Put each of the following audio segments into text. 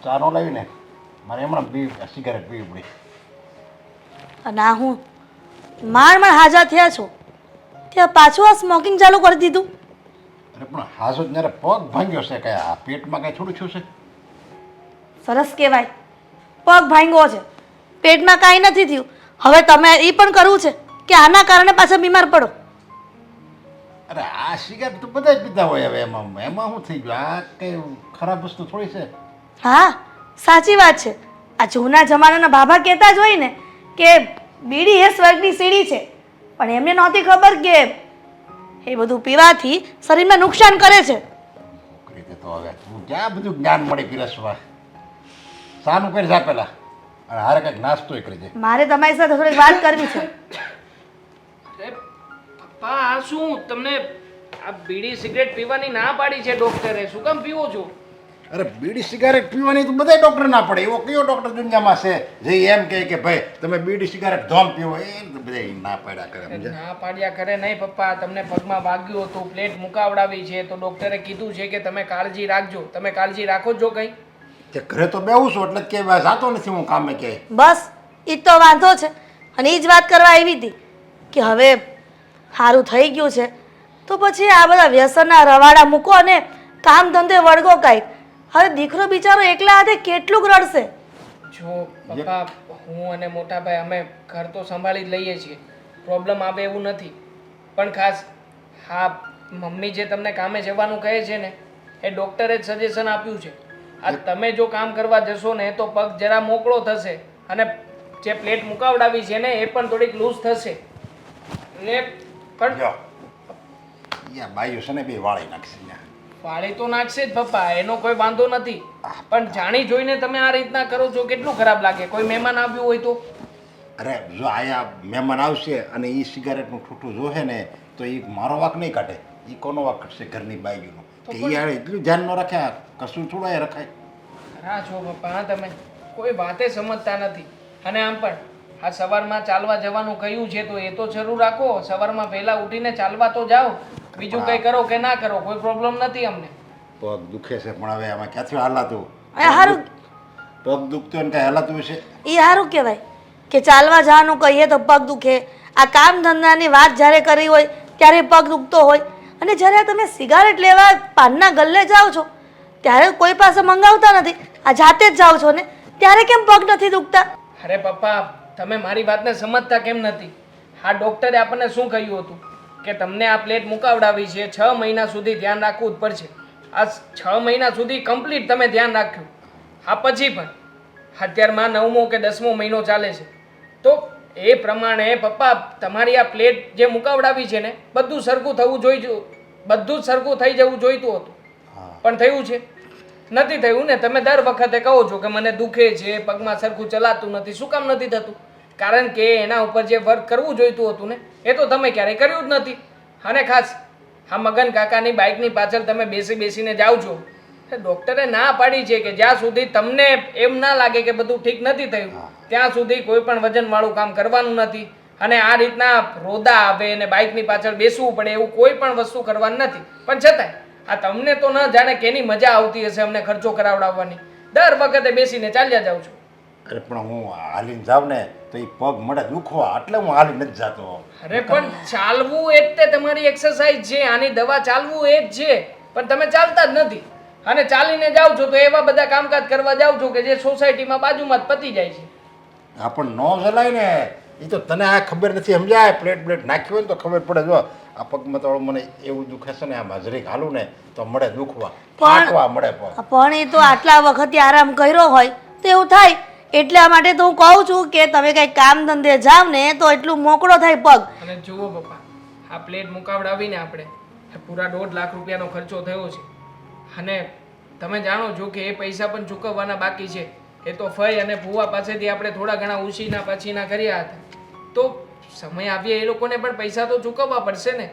ચા નો લાવીને મારે હમણાં સિગારેટ પીવી પડી. અને આ હું માંડ હાજા થયા છો ત્યાં પાછું આ સ્મોકિંગ ચાલુ કરી દીધું. અરે પણ હાજો જ્યારે પગ ભાંગ્યો છે કે આ પેટમાં કાંઈ થોડું થયું છે? સરસ કહેવાય, પગ ભાંગ્યો છે, પેટમાં કાંઈ નથી થયું. હવે તમે એ પણ કરવું છે કે આના કારણે પાછા બીમાર પડો? અરે આ સિગારેટ તો બધા જ પીતા હોય, હવે એમાં એમાં શું થઈ ગયું? આ કંઈ ખરાબ વસ્તુ થોડી છે. હા સાચી વાત છે. આ જૂના જમાનાના બાબા કહેતા જ હોય ને કે બીડી એ સ્વર્ગની સીડી છે, પણ એમને નહોતી ખબર કે એ બધું પીવાથી શરીરને નુકસાન કરે છે. છોકરી તે તો હવે તું ક્યાં બધું જ્ઞાન મળી પીરસવા. સાનું કરી જા પેલા અને હારે કંઈક નાસ્તોય કરી દે. મારે તમારી સાથે થોડીક વાત કરવી છે. અરે પપ્પા, આ શું તમને આ બીડી સિગરેટ પીવાની ના પાડી છે ડોક્ટરે? શું કામ પીવો છો? અરે બીડી સિગારેટ પીવાની તો બધા ડૉક્ટર ના પડે. એવો કયો ડૉક્ટર દુનિયામાં છે જે એમ કહે કે ભાઈ તમે બીડી સિગારેટ ધોમ પીવો? એ બધા ના પાડ્યા કરે. સમજ્યા? ના પાડ્યા કરે નહીં પપ્પા. તમને પગમાં વાગ્યું હતું, પ્લેટ મુકાવડાવી છે, તો ડોક્ટરે કીધું છે કે તમે કાળજી રાખજો. તમે કાળજી રાખો છો કંઈ? તે ઘરે તો બેવું છું એટલે જ કે જાતો નથી હું કામે ક્યાંય. બસ એ જ તો વાંધો છે. અને એ જ વાત કરવા આવી હતી કે હવે સારું થઈ ગયું છે તો પછી આ બધા વ્યસનના રવાડા મૂકો અને કામ ધંધે વળગો કાંઈક. હવે દીકરો બિચારો એકલા હાથે કેટલું રડશે? જો પપ્પા, હું અને મોટા ભાઈ અમે ઘર તો સંભાળી જ લઈએ છીએ, પ્રોબ્લેમ આવે એવું નથી. પણ ખાસ હા, મમ્મી જે તમને કામે જવાનું કહે છે ને એ ડૉક્ટરે જ સજેશન આપ્યું છે. આ તમે જો કામ કરવા જશો ને તો પગ જરા મોકળો થશે અને જે પ્લેટ મુકાવડાવી છે ને એ પણ થોડીક લૂઝ થશે ને. પણ જો યા બાયું છે ને બે વાળી નાખશે ત્યાં. વાળી તો નાખશે જ પપ્પા, એનો કોઈ વાંધો નથી. પણ જાણી જોઈને તમે આ રીતના કરો છો, કેટલું ખરાબ લાગે. કોઈ મહેમાન આવ્યું હોય તો? અરે જો આયા મહેમાન આવશે અને એ સિગારેટનું ઠૂઠું જોશે ને તો એ મારો વાંક નહીં કાઢે. એ કોનો વાંક કાઢશે? ઘરની બાઈનો. કે એ યાર એટલું ધ્યાન ન રાખ્યા, કશું થોડા એ રખાય. ખરા છો પપ્પા, હા તમે કોઈ વાતે સમજતા નથી. અને આમ પણ આ સવારમાં ચાલવા જવાનું કહ્યું છે તો એ તો શરૂ રાખો. સવારમાં વહેલા ઉઠીને ચાલવા તો જાઓ. બીજું કંઈ કરો કે ના કરો કોઈ પ્રોબ્લેમ નથી અમને. પગ દુખે છે પણ હવે આમાં ક્યાંથી હાલાતું? એ સારું, પગ દુખતો ને કાંઈ હાલાતું હશે? એ સારું કહેવાય કે ચાલવા જવાનું કહીએ તો પગ દુખે. આ કામ ધંધાની વાત જ્યારે કરી હોય ત્યારે પગ દુખતો હોય, અને જ્યારે તમે સિગારેટ લેવા પાનના ગલ્લે જાઓ છો ત્યારે કોઈ પાસે મંગાવતા નથી, આ જાતે જ જાઓ છો ને, ત્યારે કેમ પગ નથી દુખતા? અરે પપ્પા, તમે મારી વાતને સમજતા કેમ નથી? આ ડૉક્ટરે આપણને શું કહ્યું હતું કે તમને આ પ્લેટ મુકાવડાવી છે, 6 મહિના સુધી ધ્યાન રાખવું જ પડશે. આ 6 મહિના સુધી કમ્પ્લીટ તમે ધ્યાન રાખ્યું. આ પછી પણ અત્યારમાં 9મો કે 10મો મહિનો ચાલે છે તો એ પ્રમાણે પપ્પા તમારી આ પ્લેટ જે મુકાવડાવી છે ને બધું સરખું થવું જોઈએ, બધું જ સરખું થઈ જવું જોઈતું હતું. પણ થયું છે? નથી થયું ને. તમે દર વખતે કહો છો કે મને દુખે છે, પગમાં સરખું ચલાતું નથી. શું કામ નથી થતું? કારણ કે એના ઉપર જે વર્ક કરવું જોઈતું હતું ને એ તો તમે ક્યારેય કર્યું જ નથી. અને ખાસ આ મગન કાકાની બાઇકની પાછળ તમે બેસીને જાઓ છો. ડૉક્ટરે ના પાડી છે કે જ્યાં સુધી તમને એમ ના લાગે કે બધું ઠીક નથી થયું ત્યાં સુધી કોઈ પણ વજનવાળું કામ કરવાનું નથી. અને આ રીતના રોદા આવે અને બાઇકની પાછળ બેસવું પડે એવું કોઈ પણ વસ્તુ કરવાની નથી. પણ છતાંય આ તમને તો ન જાણે કેની મજા આવતી હશે અમને ખર્ચો કરાવડાવવાની. દર વખતે બેસીને ચાલ્યા જાઉં છું. અરે પણ હું હાલીને જાઉં ને તો એ પગ મળે દુખવા એટલે હું હાલી નથી જતો. અરે પણ ચાલવું એ જ તે તમારી એક્સરસાઇઝ છે. આની દવા ચાલવું એ જ છે. પણ તમે ચાલતા જ નથી અને ચાલીને જાઓ છો તો એવા બધા કામકાજ કરવા જાઓ છો કે જે સોસાયટીમાં બાજુમાં જ પતી જાય છે. આ પણ ન ચલાય ને એ તો તને આ ખબર નથી. સમજાય પ્લેટ નાખ્યું હોય ને તો ખબર પડે. જો આ પગમાં તો મને એવું દુખે છે ને, આ હાજરી હાલું ને તો મળે દુખવા, ફાટવા મળે પગ. પણ એ તો આટલા વખતે આરામ કર્યો હોય તો એવું થાય. એટલા માટે તો હું કહું છું કે તમે કંઈ કામ ધંધે જાવ ને તો એટલું મોકળો થાય પગ. અને જુઓ પપ્પા, આ પ્લેટ મુકાવડાવીને આપણે પૂરા 1.5 લાખ રૂપિયાનો ખર્ચો થયો છે. અને તમે જાણો છો કે એ પૈસા પણ ચૂકવવાના બાકી છે. એ તો ફઈ અને ભૂવા પાસેથી આપણે થોડા ઘણા ઉછીના પાછીના કર્યા હતા. તો સમય આવ્યે એ લોકોને પણ પૈસા તો ચૂકવવા પડશે ને.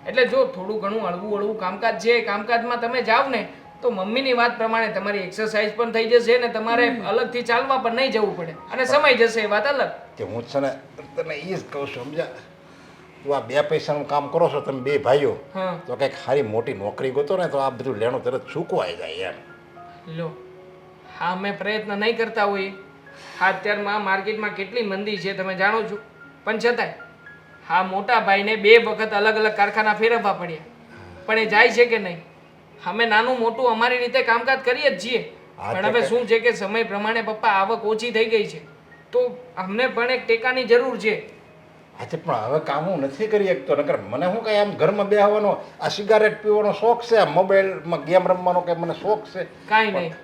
એટલે જો થોડું ઘણું હળવું કામકાજ છે, કામકાજમાં તમે જાઓ ને તો મમ્મીની વાત પ્રમાણે તમારી એક્સરસાઇઝ પણ થઈ જશે ને તમારે અલગથી ચાલવા પણ નહીં જવું પડે અને સમય જશે એ વાત અલગ. કે હું છે ને તને એ જ કહું છું. સમજા, તું આ 2 પૈસાનું કામ કરો છો તમે 2 ભાઈઓ, તો કંઈક સારી મોટી નોકરી ગોતો ને તો આ બધું લેણું તરત ચૂકવાઈ જાય એમ. લો, હા અમે પ્રયત્ન નહીં કરતા હોઈએ. હા અત્યારમાં માર્કેટમાં કેટલી મંદી છે તમે જાણો છો, પણ છતાંય હા મોટા ભાઈને 2 વખત અલગ અલગ કારખાના ફેરવવા પડ્યા, પણ એ જાય છે કે નહીં? અમે નાનું મોટું અમારી રીતે કામકાજ કરીએ જ છીએ, હા, પણ હવે શું છે કે સમય પ્રમાણે પપ્પા આવક ઓછી થઈ ગઈ છે, તો અમને પણ એક ટેકાની જરૂર છે. આજે પણ હવે કામ હું નથી કરી શકતો. નકર મને શું કાંઈ આમ ઘરમાં બેસવાનો, આ સિગારેટ પીવાનો શોખ છે, આ મોબાઈલમાં ગેમ રમવાનો કે મને શોખ છે. કાંઈ નહીં,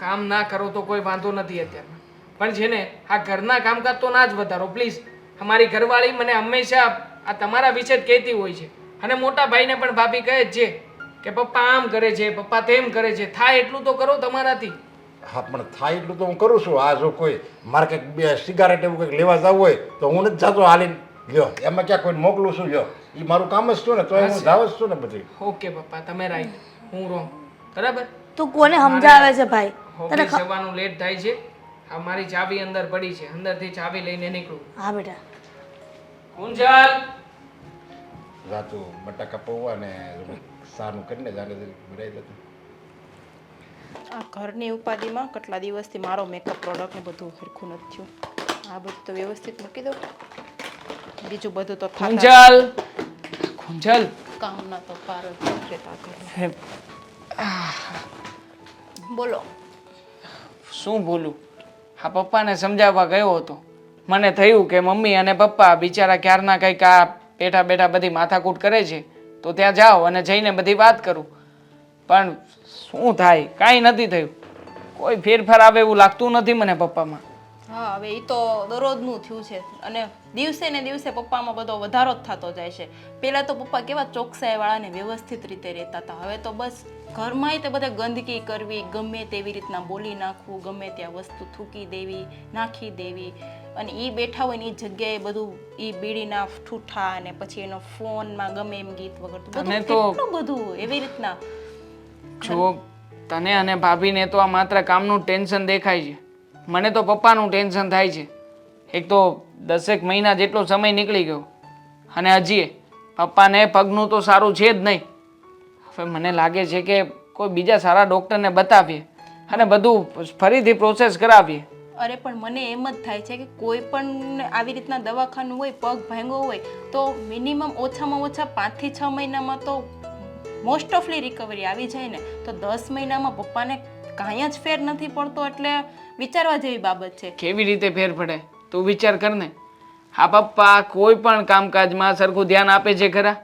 કામ ના કરો તો કોઈ વાંધો નથી અત્યારમાં, પણ છે ને આ ઘરના કામકાજ તો ના જ વધારો પ્લીઝ. અમારી ઘરવાળી મને હંમેશા આ તમારા વિશે જ કહેતી હોય છે, અને મોટા ભાઈને પણ ભાભી કહે જ છે કે પપ્પા આમ કરે છે, પપ્પા તેમ કરે છે. થાય એટલું તો કરો તમારાથી. હા પણ થાય એટલું તો હું કરું છું. આ જો કોઈ માર્કેટ બે સિગારેટ એવું કંઈક લેવા જવું હોય તો હું નથી જતો હાલીને લ્યો, એમાં ક્યાં કોઈને મોકલું છું લ્યો, એ મારું કામ જ છું ને, તો હું જાવ જ છું ને બધી. ઓકે પપ્પા, તમે રાઈટ, હું રોંગ, બરાબર. તું કોને સમજાવે છે ભાઈ? તને ઓફિસ જવાનું લેટ થાય છે. આ મારી ચાવી અંદર પડી છે, અંદરથી ચાવી લઈને નીકળું. હા બેટા. કુંજલ, જાતું બટાકા પૌવા ને સાનું કરીને જાને ભરાઈ જતું. આ ઘરની ઉપાધિમાં કેટલા દિવસથી મારો મેકઅપ પ્રોડક્ટ ને બધું સરખું નથી થયું. આ બધું તો વ્યવસ્થિત મૂકી દો, બીજું બધું તો કુંજલ, કુંજલ, કામના તો પાર જ નથી રહેતા ઘરમાં. બોલો. શું બોલું? હા પપ્પાને સમજાવવા ગયો હતો. મને થયું કે મમ્મી અને પપ્પા બિચારા ક્યારના કંઈક આ બેઠા બેઠા બધી માથાકૂટ કરે છે, તો ત્યાં જાઓ અને જઈને બધી વાત કરું. પણ શું થાય? કાંઈ નથી થયું. કોઈ ફેરફાર આવે એવું લાગતું નથી મને પપ્પામાં. હા, હવે એ તો દરરોજનું થયું છે, અને દિવસે ને દિવસે પપ્પામાં બધો વધારો જ થતો જાય છે. પહેલાં તો પપ્પા કેવા ચોકસાઈવાળા ને વ્યવસ્થિત રીતે રહેતા હતા, હવે તો બસ ઘરમાંય તે બધે ગંદકી કરવી, ગમે તેવી રીતના બોલી નાખવું, ગમે ત્યાં વસ્તુ થૂકી દેવી, નાખી દેવી, અને એ બેઠા હોય ને એ જગ્યાએ બધું એ બીડીના ઠૂઠા અને પછી એનો ફોનમાં ગમે એમ ગીત વગરતું બધું કેટલું બધું એવી રીતના. જો તને અને ભાભીને તો આ માત્ર કામનું ટેન્શન દેખાય છે, મને તો પપ્પાનું ટેન્શન થાય છે. એક તો 10 મહિના જેટલો સમય નીકળી ગયો અને હજી પપ્પાને પગનું તો સારું છે જ નહીં. હવે મને લાગે છે કે કોઈ બીજા સારા ડૉક્ટરને બતાવીએ અને બધું ફરીથી પ્રોસેસ કરાવીએ. અરે પણ મને એમ જ થાય છે કે કોઈ પણ આવી રીતના દવાખાનું હોય, પગ ભાંગ્યો હોય તો મિનિમમ ઓછામાં ઓછા 5 થી 6 મહિનામાં તો મોસ્ટ ઓફલી રિકવરી આવી જાય ને. તો 10 મહિનામાં પપ્પાને કાંઈ જ ફેર નથી પડતો, એટલે વિચારવા જેવી બાબત છે. કેવી રીતે ફેર પડે તું વિચાર કર ને. હા પપ્પા કોઈ પણ કામકાજમાં સરખું ધ્યાન આપે છે ખરા?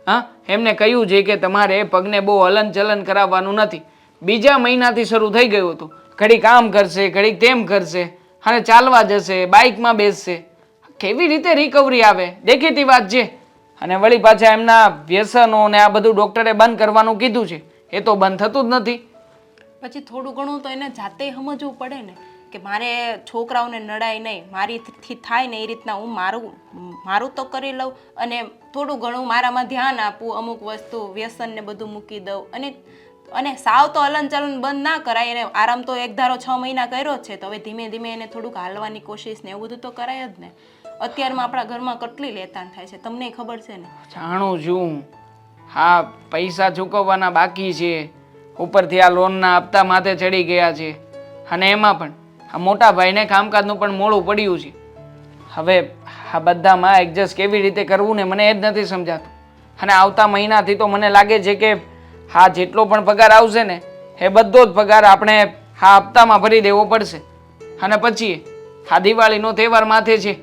હા, એમને કહ્યું છે કે તમારે પગને બહુ હલન ચલન કરાવવાનું નથી. બીજા મહિનાથી શરૂ થઈ ગયું હતું. ઘડીક આમ કરશે, ઘડીક તેમ કરશે, અને ચાલવા જશે, બાઇકમાં બેસશે. કેવી રીતે રિકવરી આવે? દેખીતી વાત છે. અને વળી પાછા એમના વ્યસનો ને આ બધું ડૉક્ટરે બંધ કરવાનું કીધું છે, એ તો બંધ થતું જ નથી. પછી થોડું ઘણું તો એને જાતે સમજવું પડે ને કે મારે છોકરાઓને નડાય નહીં, મારીથી થાય ને એ રીતના હું મારું તો કરી લઉં, અને થોડું ઘણું મારામાં ધ્યાન આપું, અમુક વસ્તુ વ્યસન ને બધું મૂકી દઉં, અને સાવ તો હલન ચલન બંધ ના કરાય. એને આરામ તો એક ધારો 6 મહિના કર્યો જ છે, તો હવે ધીમે ધીમે એને થોડુંક હાલવાની કોશિશ ને એવું બધું તો કરાય જ ને. અત્યારમાં આપણા ઘરમાં કેટલી લેતાણ થાય છે, તમને ખબર છે ને. જાણું છું. હા, પૈસા ચૂકવવાના બાકી છે, ઉપરથી આ લોનના હપ્તા માથે ચડી ગયા છે, અને એમાં પણ આ મોટા ભાઈને કામકાજનું પણ મોડું પડ્યું છે. હવે આ બધામાં એડજસ્ટ કેવી રીતે કરવું ને મને એ જ નથી સમજાતું. અને આવતા મહિનાથી તો મને લાગે છે કે હા જેટલો પણ પગાર આવશે ને એ બધો જ પગાર આપણે આ હપ્તામાં ભરી દેવો પડશે. અને પછી આ દિવાળીનો તહેવાર માથે છે,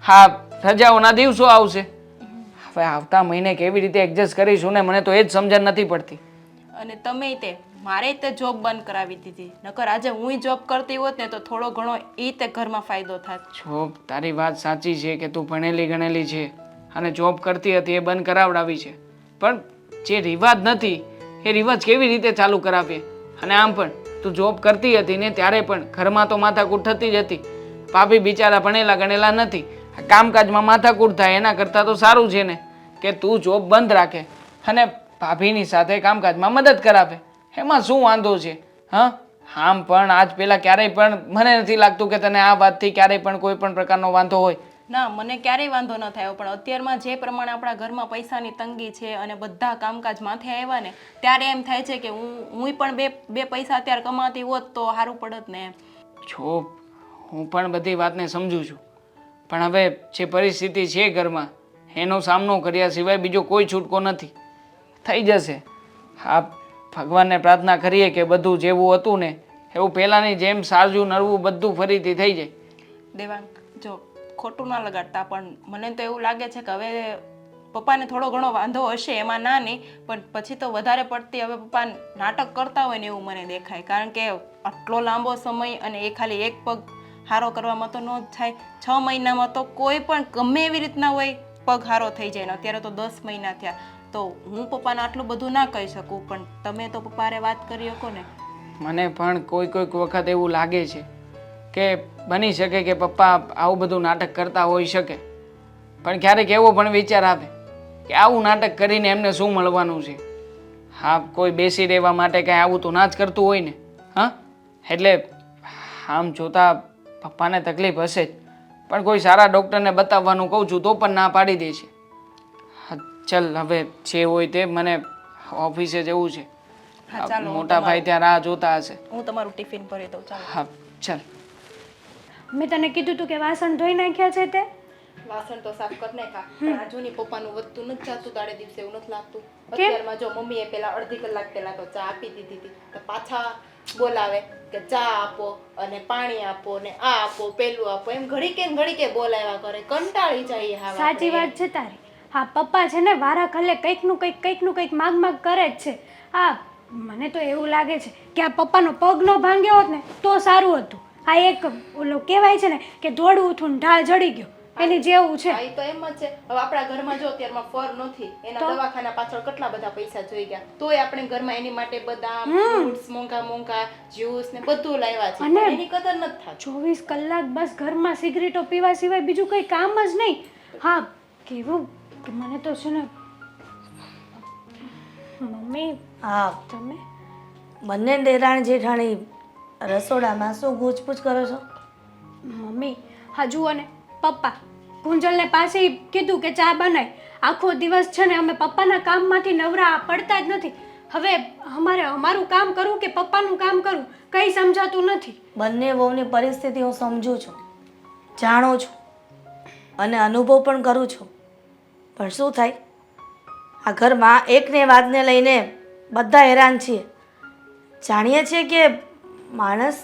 હા રજાઓના દિવસો આવશે. હવે આવતા મહિને કેવી રીતે એડજસ્ટ કરીશું ને મને તો એ જ સમજણ નથી પડતી. અને તમે તે મારે તે જોબ બંધ કરાવી દીધી, નકર આજે હું જોબ કરતી હોત ને તો થોડો ઘણો એ તે ઘરમાં ફાયદો થાત. જોબ, તારી વાત સાચી છે કે તું ભણેલી ગણેલી છે અને જોબ કરતી હતી એ બંધ કરાવડાવી છે, પણ જે રિવાજ નથી એ રિવાજ કેવી રીતે ચાલુ કરાવીએ? અને આમ પણ તું જોબ કરતી હતી ને ત્યારે પણ ઘરમાં તો માથાકૂટ થતી જ હતી. ભાભી બિચારા ભણેલા ગણેલા નથી, કામકાજમાં માથાકૂટ થાય એના કરતાં તો સારું છે ને કે તું જોબ બંધ રાખે અને ભાભીની સાથે કામકાજમાં મદદ કરાવે. એમાં શું વાંધો છે? હા, આમ પણ આજ પહેલાં ક્યારેય પણ મને નથી લાગતું કે તને આ વાતથી ક્યારેય પણ કોઈ પણ પ્રકારનો વાંધો હોય. ના મને ક્યારેય વાંધો ન થયો, પણ અત્યારમાં જે પ્રમાણે આપણા ઘરમાં પૈસાની તંગી છે અને બધા કામકાજ માથે આવ્યા ને ત્યારે એમ થાય છે કે હું પણ બે પૈસા અત્યારે કમાતી હોત તો સારું પડત ને એમ. જો હું પણ બધી વાતને સમજુ છું, પણ હવે જે પરિસ્થિતિ છે ઘરમાં એનો સામનો કર્યા સિવાય બીજો કોઈ છૂટકો નથી. થઈ જશે. હા, ભગવાનને પ્રાર્થના કરીએ કે બધું જેવું હતું ને એવું પહેલાંની જેમ સાજું નરવું બધું ફરીથી થઈ જાય. દેવાંગ, જો ખોટું ના લગાડતા, પણ મને તો એવું લાગે છે કે હવે પપ્પાને થોડો ઘણો વાંધો હશે, એમાં ના નહીં, પણ પછી તો વધારે પડતી હવે પપ્પા નાટક કરતા હોય ને એવું મને દેખાય. કારણ કે આટલો લાંબો સમય અને એ ખાલી એક પગ હારો કરવામાં તો ન જ થાય. 6 મહિનામાં તો કોઈ પણ ગમે એવી રીતના હોય પગ હારો થઈ જાય ને અત્યારે તો 10 મહિના થયા. તો હું પપ્પાને આટલું બધું ના કહી શકું, પણ તમે તો પપ્પારે વાત કરી શકો ને. મને પણ કોઈક વખત એવું લાગે છે કે બની શકે કે પપ્પા આવું બધું નાટક કરતા હોઈ શકે, પણ ક્યારેક એવો પણ વિચાર આવે કે આવું નાટક કરીને એમને શું મળવાનું છે. હા, કોઈ બેસી રહેવા માટે કાંઈ આવું તો ના જ કરતું હોય ને. હા, એટલે આમ જોતાં પપ્પાને તકલીફ હશે જ, પણ કોઈ સારા ડૉક્ટરને બતાવવાનું કહું છું તો પણ ના પાડી દે છે. હા, ચલ હવે જે હોય તે, મને ઓફિસે જવું છે. હા ચાલો, મોટા ભાઈ ત્યાં રાહ જોતા હશે. હું તમારું ટિફિન ભરી દઉં. ચાલો. હા ચાલ. મેં તને કીધું તું કે વાસણ ધોઈ નાખ્યા છે તે. વાસણ તો સાફ કરી નાખ્યા, પણ આ જૂની પપ્પાનું વધતું નથી જાતું દાડે દિવસે, એવું નથી લાગતું. અત્યારમાં જો મમ્મીએ પેલા અડધી કલાક પહેલા તો ચા આપી દીધી હતી, તો પાછા બોલાવે કે ચા આપો અને પાણી આપો ને આ આપો પેલું આપો, એમ ઘડીકે બોલાવ્યા કરે. કંટાળી જઈએ. હા, સાચી વાત છે તારી. હા, પપ્પા છે ને વારા ખલે કંઈકનું કંઈક માગ કરે જ છે. હા, મને તો એવું લાગે છે કે આ પપ્પાનો પગ ન ભાંગ્યો હોત ને તો સારું હતું. આ એક ઓલો કહેવાય છે ને કે દોડવું હતું ને ઢાળ જડી ગયો, એની જેવું છે. હા, એ તો એમ જ છે. હવે આપણા ઘરમાં જો અત્યારમાં ફર નથી, એના દવાખાના પાછળ કેટલા બધા પૈસા જોઈ ગયા, તોય આપણે ઘરમાં એની માટે બદામ, ફ્રૂટ્સ, મોંઘા જ્યુસ ને બધું લાવ્યા છે, પણ એની કદર નથી થતી. 24 કલાક બસ ઘરમાં સિગરેટો પીવા સિવાય બીજું કંઈ કામ જ નહીં. હા, કેવું કે મને તો છે ને મમ્મી, હા, તમે બંને દેરાણી જેઠાણી રસોડામાં શું ગૂંચપૂછ કરો છો? મમ્મી, હા જુઓ ને, પપ્પા કુંજલને પાસે કીધું કે ચા બનાય. આખો દિવસ છે ને અમે પપ્પાના કામમાંથી નવરા પડતા જ નથી. હવે અમારે અમારું કામ કરવું કે પપ્પાનું કામ કરવું કંઈ સમજાતું નથી. બંને વહુની પરિસ્થિતિ હું સમજું છું, જાણું છું અને અનુભવ પણ કરું છું, પણ શું થાય, આ ઘરમાં એકને વાતને લઈને બધા હેરાન છીએ. જાણીએ છીએ કે માણસ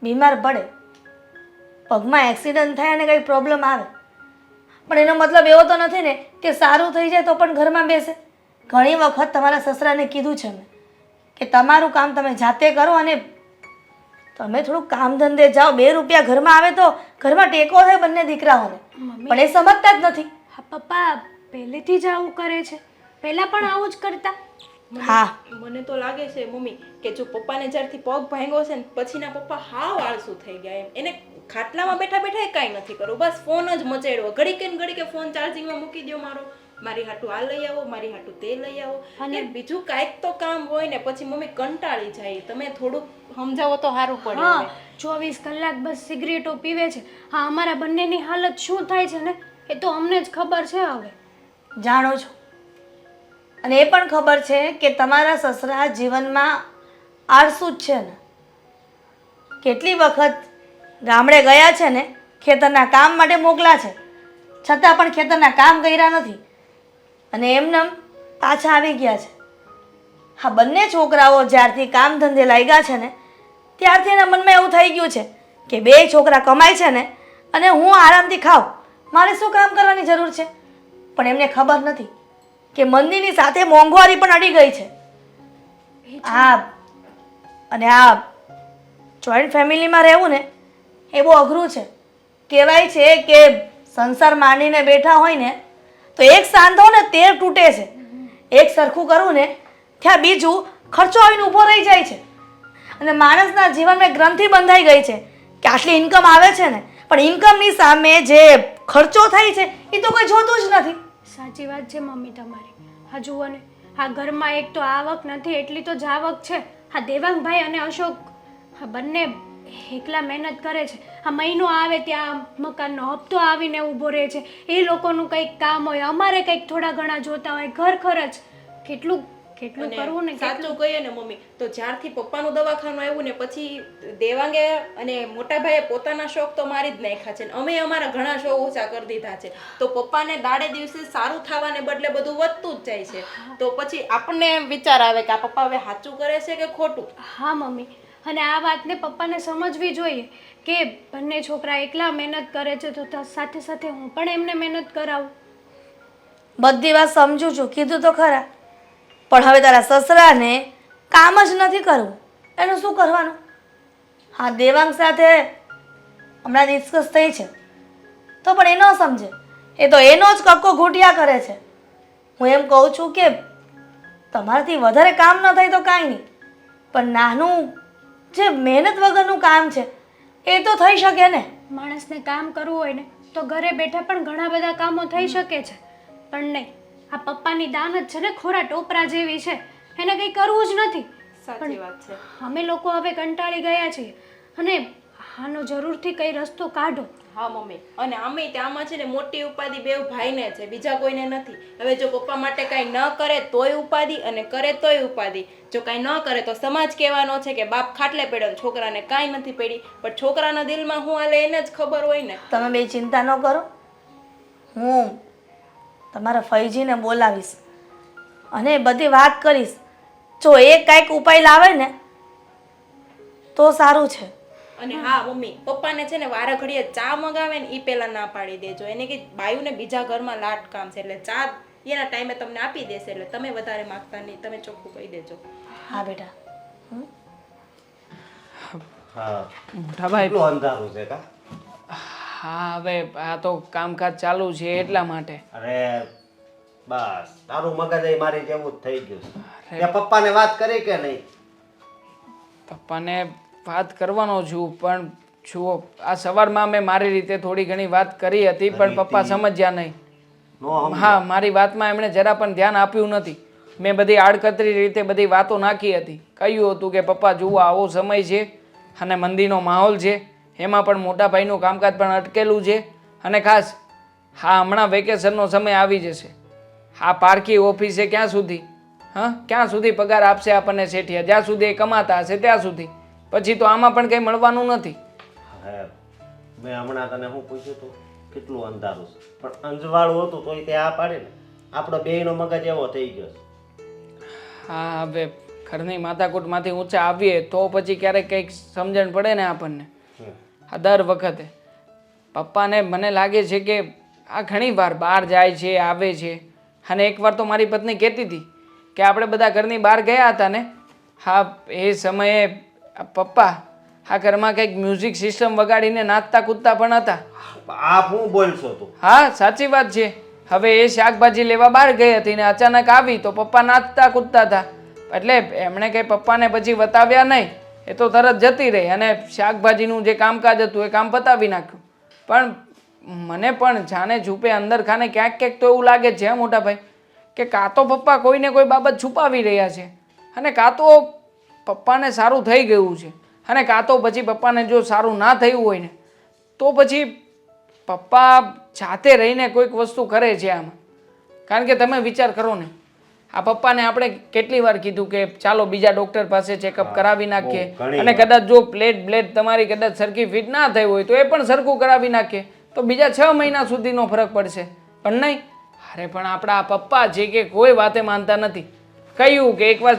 બીમાર પડે, પગમાં એક્સિડન્ટ થાય અને કંઈ પ્રોબ્લેમ આવે, પણ એનો મતલબ એવો તો નથી ને કે સારું થઈ જાય તો પણ ઘરમાં બેસે. ઘણી વખત તમારા સસરાને કીધું છે મેં કે તમારું કામ તમે જાતે કરો અને તમે થોડુંક કામ ધંધે જાઓ, 2 રૂપિયા ઘરમાં આવે તો ઘરમાં ટેકો થાય બંને દીકરાઓને, પણ એ સમજતા જ નથી. હા, પપ્પા પહેલેથી જ આવું કરે છે, પહેલાં પણ આવું જ કરતા. હા, મને તો લાગે છે મમ્મી કે જો પપ્પાને જ્યારથી પગ ભાંગ્યો છે ને પછીના પપ્પા હાવ આળસુ થઈ ગયા. એમ એને ખાટલામાં બેઠા બેઠા કાંઈ નથી કરવું, બસ ફોન જ મચેડવો. ઘડીકે ફોન ચાર્જિંગમાં મૂકી દો, મારી હાટું આ લઈ આવો, મારી હાટું તે લઈ આવો, અને બીજું કાંઈક તો કામ હોય ને પછી મમ્મી કંટાળી જાય. તમે થોડુંક સમજાવો તો સારું પડે. હા, 24 કલાક બસ સિગરેટો પીવે છે. હા, અમારા બંનેની હાલત શું થાય છે ને એ તો અમને જ ખબર છે. હવે જાણો છો, અને એ પણ ખબર છે કે તમારા સસરા જીવનમાં આળસુ જ છે ને. કેટલી વખત ગામડે ગયા છે ને, ખેતરના કામ માટે મોકલા છે, છતાં પણ ખેતરના કામ કર્યા નથી અને એમને પાછા આવી ગયા છે. હા, બંને છોકરાઓ જ્યારથી કામ ધંધે લાગ્યા છે ને ત્યારથી એના મનમાં એવું થઈ ગયું છે કે 2 છોકરા કમાય છે ને અને હું આરામથી ખાઉં, મારે શું કામ કરવાની જરૂર છે. પણ એમને ખબર નથી કે મંદીની સાથે મોંઘવારી પણ અડી ગઈ છે. આ જોઈન્ટ ફેમિલીમાં રહેવું ને એ બહુ અઘરું છે. કહેવાય છે કે સંસાર માંડીને બેઠા હોય ને તો એક સાંધો ને 13 તૂટે છે. એક સરખું કરવું ને ત્યાં બીજું ખર્ચો આવીને ઊભો રહી જાય છે. અને માણસના જીવનમાં ગ્રંથિ બંધાઈ ગઈ છે કે આટલી ઇન્કમ આવે છે ને, પણ ઇન્કમની સામે જે ખર્ચો થાય છે એ તો કોઈ જોતું જ નથી. સાચી વાત છે મમ્મી તમારી. હા જુઓ ને, આ ઘરમાં એક તો આવક નથી એટલી તો જાવક છે. હા, દેવાંગભાઈ અને અશોક બંને એકલા મહેનત કરે છે. આ મહિનો આવે ત્યાં મકાનનો હપ્તો આવીને ઊભો રહે છે. એ લોકોનું કંઈક કામ હોય, અમારે કંઈક થોડા ઘણા જોતા હોય, ઘર ખર્ચ કેટલું કેટલું કરવું ને સાચું કહીએ ને મમ્મી, તો જ્યારથી પપ્પાનું દવાખાનું આવ્યું ને પછી દેવાંગે અને મોટા ભાઈએ પોતાના શોખ તો મારી જ નાખ્યા છે ને અમે અમારા ઘણા શોખ ઓછા કરી દીધા છે. તો પપ્પાને દાડે દિવસે સારું થવાને બદલે બધું વધતું જ જાય છે. તો પછી આપણને એમ વિચાર આવે કે આ પપ્પા હવે સાચું કરે છે કે ખોટું. હા મમ્મી, અને આ વાતને પપ્પાને સમજવી જોઈએ કે બંને છોકરા એકલા મહેનત કરે છે તો સાથે સાથે હું પણ એમને મહેનત કરાવું. બધી વાત સમજુ છું, કીધું તો ખરા, પણ હવે તારા સસરાને કામ જ નથી કરવું, એનું શું કરવાનું? હા, દેવાંગ સાથે હમણાં ડિસ્કસ થઈ છે તો પણ એ ન સમજે, એ તો એનો જ કક્કો ઘૂંટ્યા કરે છે. હું એમ કહું છું કે તમારાથી વધારે કામ ન થાય તો કાંઈ નહીં, પણ નાનું જે મહેનત વગરનું કામ છે એ તો થઈ શકે ને. માણસને કામ કરવું હોય ને તો ઘરે બેઠા પણ ઘણા બધા કામો થઈ શકે છે, પણ નહીં, આ પપ્પાની દાન જ છે ને ખોરા ટોપરા જેવી છે, એને કંઈ કરવું જ નથી. સાચી વાત છે. અમે લોકો હવે કંટાળી ગયા છીએ અને આનો જરૂરથી કંઈ રસ્તો કાઢો. હા મમ્મી, અને આમે આમાં છે ને મોટી ઉપાધિ બેવ ભાઈને છે, બીજા કોઈને નથી. હવે જો પપ્પા માટે કાંઈ ન કરે તોય ઉપાધિ અને કરે તોય ઉપાધિ. જો કાંઈ ન કરે તો સમાજ કહેવાનો છે કે બાપ ખાટલે પડ્યો, છોકરાને કાંઈ નથી પડી. પણ છોકરાના દિલમાં હું હાલે એને જ ખબર હોય ને. તમે બે ચિંતા ન કરો, હું તમારા ફૈજીને બોલાવીશ અને બધી વાત કરીશ. જો એ કાંઈક ઉપાય લાવે ને તો સારું છે. અને હા મમ્મી, પપ્પાને છે ને વારે ઘડીએ ચા મગાવે ને એ પહેલા ના પાડી દેજો. એને કે બાયુને બીજા ઘરમાં લાટ કામ છે, એટલે ચા એના ટાઈમે તમને આપી દેશે, એટલે તમે વધારે માંગતા નહીં, તમે ચોખ્ખું કહી દેજો. હા બેટા. હા, મોટા ભાઈ, કેટલું અંધારું છે કા? હા હવે આ તો કામકાજ ચાલુ છે એટલા માટે. અરે બસ તારું મગજ એ મારી જેવું જ થઈ ગયું છે. તે પપ્પાને વાત કરી કે નહીં? પપ્પાને વાત કરવાનો છું, પણ જુઓ આ સવારમાં મેં મારી રીતે થોડી ઘણી વાત કરી હતી, પણ પપ્પા સમજ્યા નહીં. હા, મારી વાતમાં એમણે જરા પણ ધ્યાન આપ્યું નથી. મેં બધી આડકતરી રીતે બધી વાતો નાખી હતી. કહ્યું હતું કે પપ્પા જુઓ આવો સમય છે અને મંદીનો માહોલ છે, એમાં પણ મોટા ભાઈનું કામકાજ પણ અટકેલું છે, અને ખાસ હા હમણાં વેકેશનનો સમય આવી જશે. હા, પારકી ઓફિસે ક્યાં સુધી, હા ક્યાં સુધી પગાર આપશે આપણને શેઠિયા? જ્યાં સુધી એ કમાતા હશે ત્યાં સુધી, પછી તો આમાં પણ કંઈ મળવાનું નથી. હવે મેં હમણાં તને શું પૂછ્યું હતું, કેટલું અંધારું છે, પણ અંજવાળું હતું તોય તે આ પાડે ને. આપણો બેયનો મગજ એવો થઈ ગયો છે. હા, હવે ઘરની માથાકૂટમાંથી ઊંચા આવીએ તો પછી ક્યારેક કંઈક સમજણ પડે ને આપણને. આ દર વખતે પપ્પાને મને લાગે છે કે આ ઘણી વાર બહાર જાય છે, આવે છે, અને એકવાર તો મારી પત્ની કહેતી હતી કે આપણે બધા ઘરની બહાર ગયા હતા ને, હા એ સમયે પપ્પા આ ઘરમાં કંઈક મ્યુઝિક સિસ્ટમ વગાડીને નાચતા કૂદતા પણ હતા. આ શું બોલશો તું? હા સાચી વાત છે. હવે એ શાકભાજી લેવા બહાર ગઈ હતી ને અચાનક આવી તો પપ્પા નાચતા કૂદતા હતા, એટલે એમણે કંઈ પપ્પાને પછી બતાવ્યા નહીં, એ તો તરત જતી રહી અને શાકભાજીનું જે કામકાજ હતું એ કામ પતાવી નાખ્યું. પણ મને પણ જાણે છૂપે અંદર ખાને ક્યાંક ક્યાંક તો એવું લાગે છે મોટા ભાઈ કે કાં તો પપ્પા કોઈને કોઈ બાબત છુપાવી રહ્યા છે, અને કાં તો પપ્પાને સારું થઈ ગયું છે, અને કાં તો પછી પપ્પાને જો સારું ના થયું હોય ને તો પછી પપ્પા જાતે રહીને કોઈક વસ્તુ કરે છે આમાં. કારણ કે તમે વિચાર કરો ને, આ પપ્પાને આપણે કેટલી વાર કીધું કે ચાલો બીજા ડૉક્ટર પાસે ચેકઅપ કરાવી નાખીએ, અને કદાચ જો બ્લેડ તમારી કદાચ સરખી ફિટ ના થઈ હોય તો એ પણ સરખું કરાવી નાખીએ તો બીજા 6 મહિના સુધીનો ફરક પડશે. પણ નહીં, અરે પણ આપણા પપ્પા છે કે કોઈ વાતે માનતા નથી. કહ્યું કે એકવાર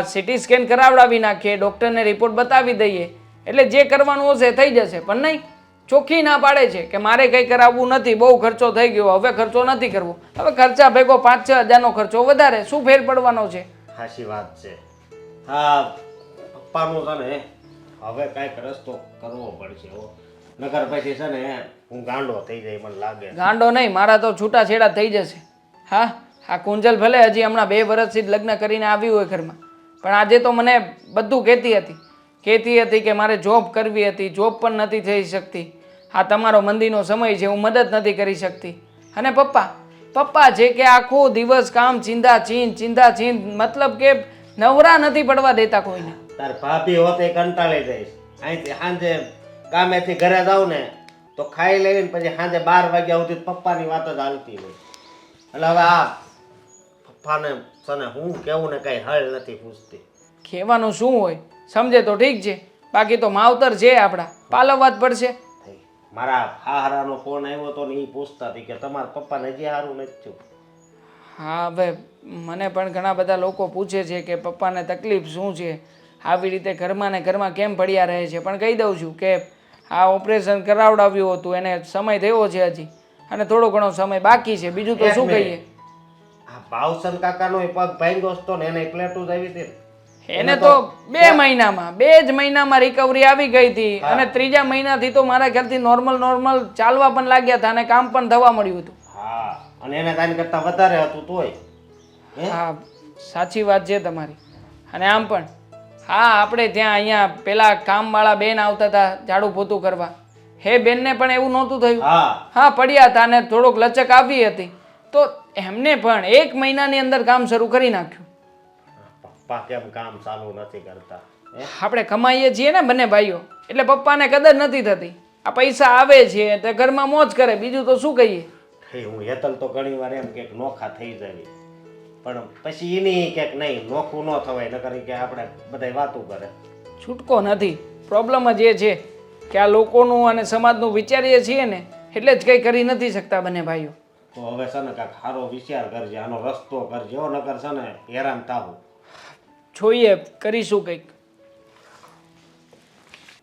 સિટી સ્કેન કરાવડાવી નાખીએ, ડૉક્ટરને રિપોર્ટ બતાવી દઈએ એટલે જે કરવાનું હશે થઈ જશે. પણ નહીં, ચોખ્ખી ના પાડે છે કે મારે કંઈ કરાવવું નથી, બહુ ખર્ચો થઈ ગયો, હવે ખર્ચો નથી કરવો. હવે ખર્ચા ભેગો 5-6 હજારનો ખર્ચો વધારે, શું ફેર પડવાનો છે? સાચી વાત છે. હા, પપ્પાનું છે ને હવે કાંઈક રસ્તો કરવો પડશે હો, નકર પછી છે ને હું ગાંડો થઈ જાય મને લાગે. ગાંડો નહીં, મારા તો છૂટાછેડા થઈ જશે. હા, આ કુંજલ ભલે હજી હમણાં 2 વર્ષથી જ લગ્ન કરીને આવી હોય ઘરમાં, પણ આજે તો મને બધું કહેતી હતી કે મારે જોબ કરવી હતી, જોબ પણ નથી થઈ શકતી. આ તમારો મંદીનો સમય છે, હું મદદ નથી કરી શકતી. અને પપ્પા છે કે આખો દિવસ કામ ચિંતા ચીંધ, મતલબ કે નવરા નથી પડવા દેતા કોઈને. તાર ભાભી હોતે કંટાળી જઈશ. અહીંથી સાંજે ગામેથી ઘરે જાઉં ને તો ખાઈ લઈને પછી સાંજે 12 વાગ્યા સુધી પપ્પાની વાત જ હાલતી હોય. એટલે હવે આ પપ્પાને સને હું કેવું ને કઈ હળ નથી પૂછતી. કહેવાનું શું હોય, સમજે તો ઠીક છે, બાકી તો માવતર છે આપણા, પાલવવા જ પડશે. થઈ. મારા હારાનો ફોન આવ્યો તો ને એ પૂછતા હતી કે તમારા પપ્પાને હજી સારું નથી થયું. હા હવે મને પણ ઘણા બધા લોકો પૂછે છે કે પપ્પાને તકલીફ શું છે, આવી રીતે ઘરમાં ને ઘરમાં કેમ પડ્યા રહે છે. પણ કહી દઉં છું કે આ ઓપરેશન કરાવડાવ્યું હતું, એને સમય થયો છે હજી, અને થોડો ઘણો સમય બાકી છે, બીજું તો શું કહીએ. આ ભાવસન કાકાનો પગ ભાંગ્યો હતો ને એને પ્લેટું જ આવી હતી ને. એને તો 2 મહિનામાં 2 જ મહિનામાં રિકવરી આવી ગઈ હતી, અને 3જા મહિનાથી તો મારા ખ્યાલથી નોર્મલ ચાલવા પણ લાગ્યા હતા અને કામ પણ થવા મળ્યું હતું. હા, અને એને તારી કરતા વધારે હતું તોય. હા સાચી વાત છે તમારી. અને આમ પણ હા, આપણે ત્યાં અહીંયા પેલા કામવાળા બેન આવતા હતા ઝાડુ પોતું કરવા, હે બેનને પણ એવું નહોતું થયું. હા, હા પડ્યા હતા અને થોડોક લચક આવી હતી, તો એમને પણ 1 મહિનાની અંદર કામ શરૂ કરી નાખ્યું. પપ્પા કેમ કામ ચાલુ નથી કરતા? આપણે કમાઈએ છીએ ને બંને ભાઈઓ, એટલે પપ્પાને કદર નથી થતી. આ પૈસા આવે છે તે ઘરમાં મોજ કરે, બીજું તો શું કહીએ. હું હેતલ તો ઘણી વાર એમ કે નોખા થઈ જાય, પણ પછી એની કે નહીં નોખું ન થવાય, નકર કે આપણે બધા વાતું કરે. છૂટકો નથી. પ્રોબ્લેમ જ એ છે કે આ લોકોનું અને સમાજનું વિચારીએ છીએ ને એટલે જ કંઈ કરી નથી શકતા બંને ભાઈઓ. તો હવે છે ને કાંઈક સારો વિચાર કરજે, આનો રસ્તો કરજે, નકર છે ને હેરાન થાવું. જોઈએ કરીશું કંઈક.